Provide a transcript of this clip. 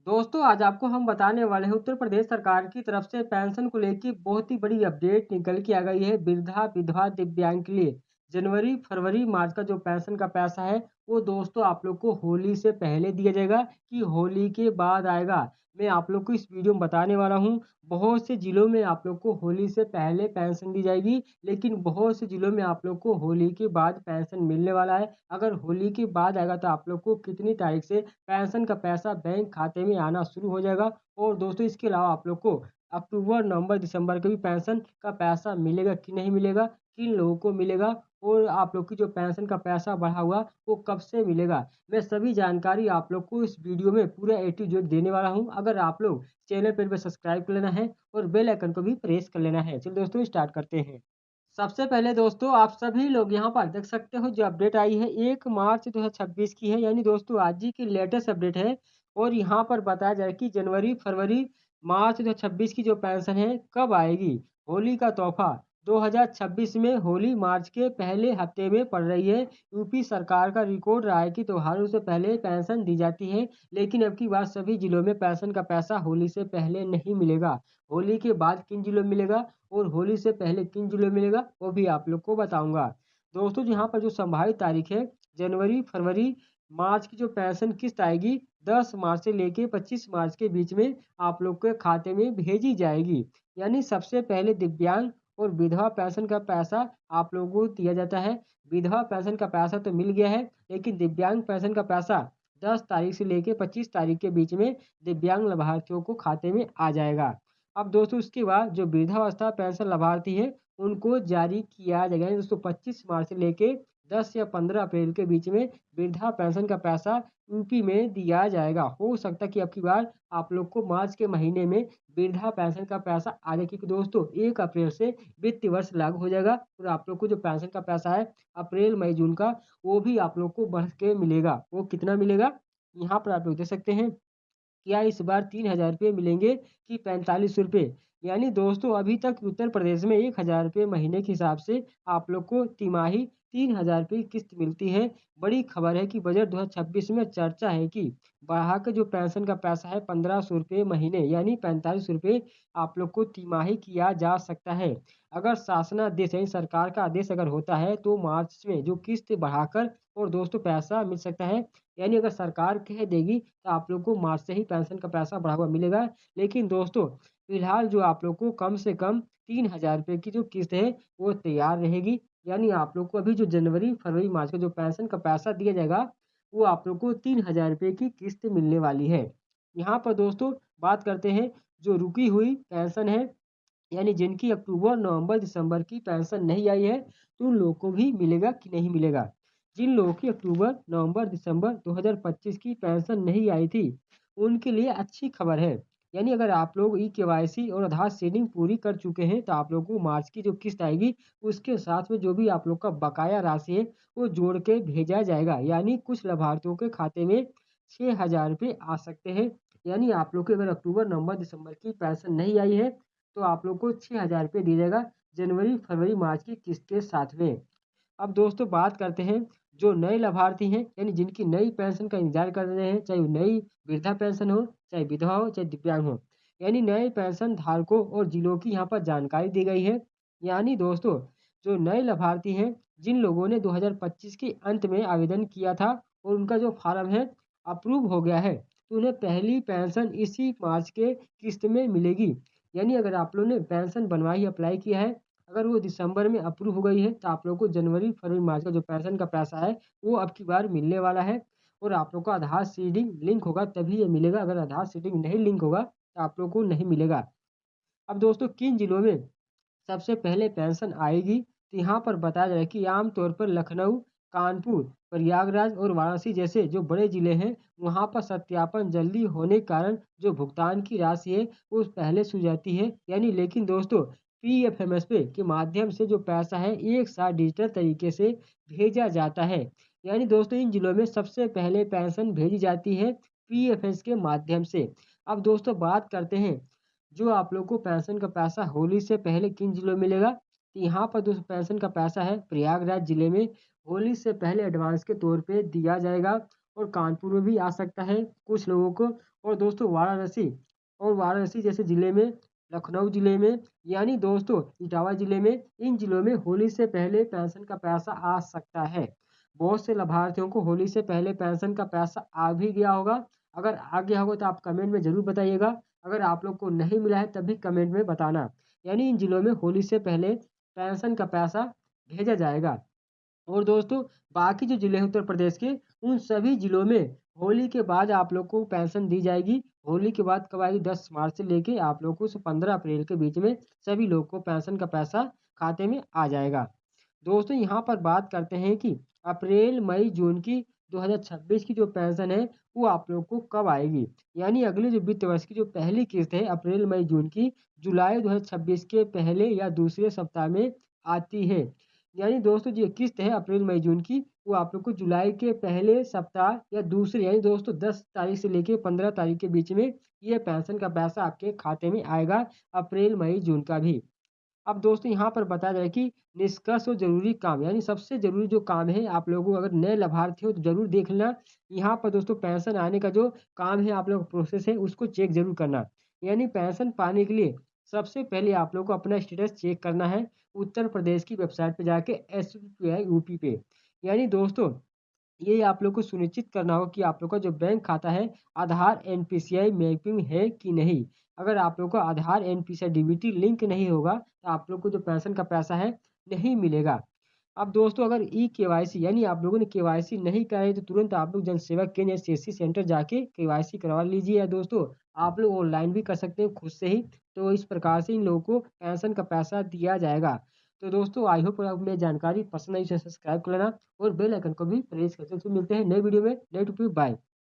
दोस्तों आज आपको हम बताने वाले हैं उत्तर प्रदेश सरकार की तरफ से पेंशन को लेके बहुत ही बड़ी अपडेट निकल के आ गई है वृद्धा विधवा दिव्यांग के लिए। जनवरी फरवरी मार्च का जो पेंशन का पैसा है वो दोस्तों आप लोग को होली से पहले दिया जाएगा कि होली के बाद आएगा। मैं आप लोग को इस वीडियो में बताने वाला हूँ। बहुत से जिलों में आप लोग को होली से पहले पेंशन दी जाएगी, लेकिन बहुत से जिलों में आप लोग को होली के बाद पेंशन मिलने वाला है। अगर होली के बाद आएगा तो आप लोग को कितनी तारीख से पेंशन का पैसा बैंक खाते में आना शुरू हो जाएगा। और दोस्तों इसके अलावा आप लोग को अक्टूबर, नवंबर, दिसंबर के भी पेंशन का पैसा मिलेगा कि नहीं मिलेगा, किन लोगों को मिलेगा और आप लोग की जो पेंशन का पैसा बढ़ा हुआ वो कब से मिलेगा। मैं सभी जानकारी आप लोग को इस वीडियो में पूरा ए टू जेड देने वाला हूँ। अगर आप लोग चैनल पर सब्सक्राइब कर लेना है और बेल आइकन को भी प्रेस कर लेना है। चलिए दोस्तों स्टार्ट करते हैं। सबसे पहले दोस्तों आप सभी लोग यहाँ पर देख सकते हो जो अपडेट आई है 1 मार्च 2026 की है, यानी दोस्तों आज ही की लेटेस्ट अपडेट है। और यहाँ पर बताया जाए कि जनवरी फरवरी मार्च 2026 की जो पेंशन है कब आएगी। होली का तोहफा 2026 में होली मार्च के पहले हफ्ते में पड़ रही है। यूपी सरकार का रिकॉर्ड रहा है कि त्योहारों से पहले पेंशन दी जाती है, लेकिन अब की बात सभी जिलों में पेंशन का पैसा होली से पहले नहीं मिलेगा। होली के बाद किन जिलों में मिलेगा और होली से पहले किन जिलों में मिलेगा वो भी आप लोग को बताऊंगा। दोस्तों यहाँ पर जो संभावित तारीख है जनवरी फरवरी मार्च की जो पेंशन किस्त आएगी 10 मार्च से लेके 25 मार्च के बीच में आप लोग के खाते में भेजी जाएगी। यानी सबसे पहले दिव्यांग और विधवा पेंशन का पैसा आप लोगों को दिया जाता है। विधवा पेंशन का पैसा तो मिल गया है, लेकिन दिव्यांग पेंशन का पैसा 10 तारीख से लेके 25 तारीख के बीच में दिव्यांग लाभार्थियों को खाते में आ जाएगा। अब दोस्तों उसके बाद जो वृद्धावस्था पेंशन लाभार्थी है उनको जारी किया जाएगा, यानी दोस्तों 25 मार्च से लेके 10 या 15 अप्रैल के बीच में वृद्धा पेंशन का पैसा यूपी में दिया जाएगा। हो सकता है कि अब की बार आप लोग को मार्च के महीने में वृद्धा पेंशन का पैसा आ जाए, क्योंकि दोस्तों 1 अप्रैल से वित्तीय वर्ष लागू हो जाएगा और आप लोग को जो पेंशन का पैसा है अप्रैल मई जून का वो भी आप लोग को बढ़ के मिलेगा। वो कितना मिलेगा यहाँ पर आप लोग देख सकते हैं। क्या इस बार 3,000 रुपये मिलेंगे कि 45 रुपये? यानी दोस्तों अभी तक उत्तर प्रदेश में 1,000 रुपये महीने के हिसाब से आप लोग को तिमाही 3,000 रुपये की किस्त मिलती है। बड़ी खबर है कि बजट 2026 में चर्चा है कि बढ़ाकर जो पेंशन का पैसा है 1,500 रुपये महीने यानी 45 रुपये आप लोग को तिमाही किया जा सकता है। अगर शासनादेश यानी सरकार का आदेश अगर होता है तो मार्च में जो किस्त बढ़ाकर और दोस्तों पैसा मिल सकता है। यानी अगर सरकार कह देगी तो आप लोग को मार्च से ही पेंशन का पैसा बढ़ा हुआ मिलेगा। लेकिन दोस्तों फिलहाल जो आप लोग को कम से कम 3,000 रुपये की जो किस्त है वो तैयार रहेगी। यानी आप लोग को अभी जो जनवरी फरवरी मार्च का जो पेंशन का पैसा दिया जाएगा वो आप लोग को 3,000 रुपये की किस्त मिलने वाली है। यहाँ पर दोस्तों बात करते हैं जो रुकी हुई पेंशन है, यानी जिनकी अक्टूबर, नवंबर, दिसंबर की पेंशन नहीं आई है तो उन लोगों को भी मिलेगा कि नहीं मिलेगा। जिन लोगों की अक्टूबर, नवंबर, दिसंबर 2025 की पेंशन नहीं आई थी, उनके लिए अच्छी खबर है। यानी अगर आप लोग ई-केवाईसी और आधार सीडिंग पूरी कर चुके हैं तो आप लोगों को मार्च की जो किस्त आएगी उसके साथ में जो भी आप लोग का बकाया राशि है वो जोड़ के भेजा जाएगा। यानी कुछ लाभार्थियों के खाते में 6,000 रुपये आ सकते हैं। यानी आप लोग के अगर अक्टूबर, नवंबर, दिसंबर की पेंशन नहीं आई है तो आप लोग को 6,000 रुपये दिया जाएगा जनवरी, फरवरी, मार्च की किस्त के साथ में। अब दोस्तों बात करते हैं जो नए लाभार्थी हैं, यानी जिनकी नई पेंशन का इंतजार कर रहे हैं, चाहे वो नई वृद्धा पेंशन हो, चाहे विधवा हो, चाहे दिव्यांग हो। यानी नए पेंशन धारकों और जिलों की यहाँ पर जानकारी दी गई है। यानी दोस्तों जो नए लाभार्थी हैं, जिन लोगों ने 2025 के अंत में आवेदन किया था और उनका जो फार्म है अप्रूव हो गया है, तो उन्हें पहली पेंशन इसी मार्च के किस्त में मिलेगी। यानी अगर आप लोगों ने पेंशन बनवाई अप्लाई किया है, अगर वो दिसंबर में अप्रूव हो गई है तो आप लोग को जनवरी, फरवरी, मार्च का जो पेंशन का पैसा है वो अब की बार मिलने वाला है। और आप लोग का आधार सीडिंग लिंक होगा तभी ये मिलेगा, अगर आधार सीडिंग नहीं लिंक होगा तो आप लोग को नहीं मिलेगा। अब दोस्तों किन जिलों में सबसे पहले पेंशन आएगी तो यहाँ पर बताया जाए कि आमतौर पर लखनऊ, कानपुर, प्रयागराज और वाराणसी जैसे जो बड़े जिले हैं वहाँ पर सत्यापन जल्दी होने के कारण जो भुगतान की राशि है वो पहले सूझ जाती है। यानी लेकिन दोस्तों पीएफएमएस पे के माध्यम से जो पैसा है एक साथ डिजिटल तरीके से भेजा जाता है। यानी दोस्तों इन जिलों में सबसे पहले पेंशन भेजी जाती है पीएफएस के माध्यम से। अब दोस्तों बात करते हैं जो आप लोग को पेंशन का पैसा होली से पहले किन जिलों में मिलेगा। तो यहाँ पर दोस्तों पेंशन का पैसा है प्रयागराज जिले में होली से पहले एडवांस के तौर पे दिया जाएगा। और कानपुर में भी आ सकता है कुछ लोगों को। और दोस्तों वाराणसी जैसे ज़िले में, लखनऊ ज़िले में, यानी दोस्तों इटावा ज़िले में, इन ज़िलों में होली से पहले पेंशन का पैसा आ सकता है। बहुत से लाभार्थियों को होली से पहले पेंशन का पैसा आ भी गया होगा। अगर आ गया होगा तो आप कमेंट में ज़रूर बताइएगा। अगर आप लोग को नहीं मिला है तब भी कमेंट में बताना। यानी इन ज़िलों में होली से पहले पेंशन का पैसा भेजा जाएगा। और दोस्तों बाकी जो ज़िले हैं उत्तर प्रदेश के, उन सभी ज़िलों में होली के बाद आप लोग को पेंशन दी जाएगी। होली के बाद कब आएगी? 10 मार्च से लेके आप लोगों को 15 अप्रैल के बीच में सभी लोग को पेंशन का पैसा खाते में आ जाएगा। दोस्तों यहाँ पर बात करते हैं कि अप्रैल, मई, जून की 2026 की जो पेंशन है वो आप लोग को कब आएगी? यानी अगले जो वित्त वर्ष की जो पहली किस्त है अप्रैल, मई, जून की, जुलाई 2026 के पहले या दूसरे सप्ताह में आती है। यानी दोस्तों जो किस्त है अप्रैल, मई, जून की, वो आप लोग को जुलाई के पहले सप्ताह या दूसरे, यानी दोस्तों 10 तारीख से लेके 15 तारीख के बीच में ये पेंशन का पैसा आपके खाते में आएगा, अप्रैल, मई, जून का भी। अब दोस्तों यहाँ पर बताया जाए कि निष्कर्ष और ज़रूरी काम, यानी सबसे ज़रूरी जो काम है आप लोगों को, अगर नए लाभार्थी हो तो ज़रूर देख लेना। यहाँ पर दोस्तों पेंशन आने का जो काम है आप लोग प्रोसेस है उसको चेक ज़रूर करना। यानी पेंशन पाने के लिए सबसे पहले आप लोग को अपना स्टेटस चेक करना है उत्तर प्रदेश की वेबसाइट पे जाके SBI यूपी पे। यानी दोस्तों ये आप लोग को सुनिश्चित करना होगा कि आप लोग का जो बैंक खाता है आधार एनपीसीआई मैपिंग है कि नहीं। अगर आप लोग का आधार एनपीसीआई डीबीटी लिंक नहीं होगा तो आप लोग को जो पेंशन का पैसा है नहीं मिलेगा। अब दोस्तों अगर ई केवाईसी यानी आप लोगों ने केवाईसी नहीं कराई तो तुरंत आप लोग जन सेवा केंद्र या सीएससी सेंटर जाके केवाईसी करवा लीजिए। या दोस्तों आप लोग ऑनलाइन भी कर सकते हैं खुद से ही। तो इस प्रकार से इन लोगों को पेंशन का पैसा दिया जाएगा। तो दोस्तों आई होप आपको मेरी जानकारी पसंद आई, इसे सब्सक्राइब कर लेना और बेल आइकन को भी प्रेस करते हैं। तो मिलते हैं नए वीडियो में, नए टॉपिक, बाय।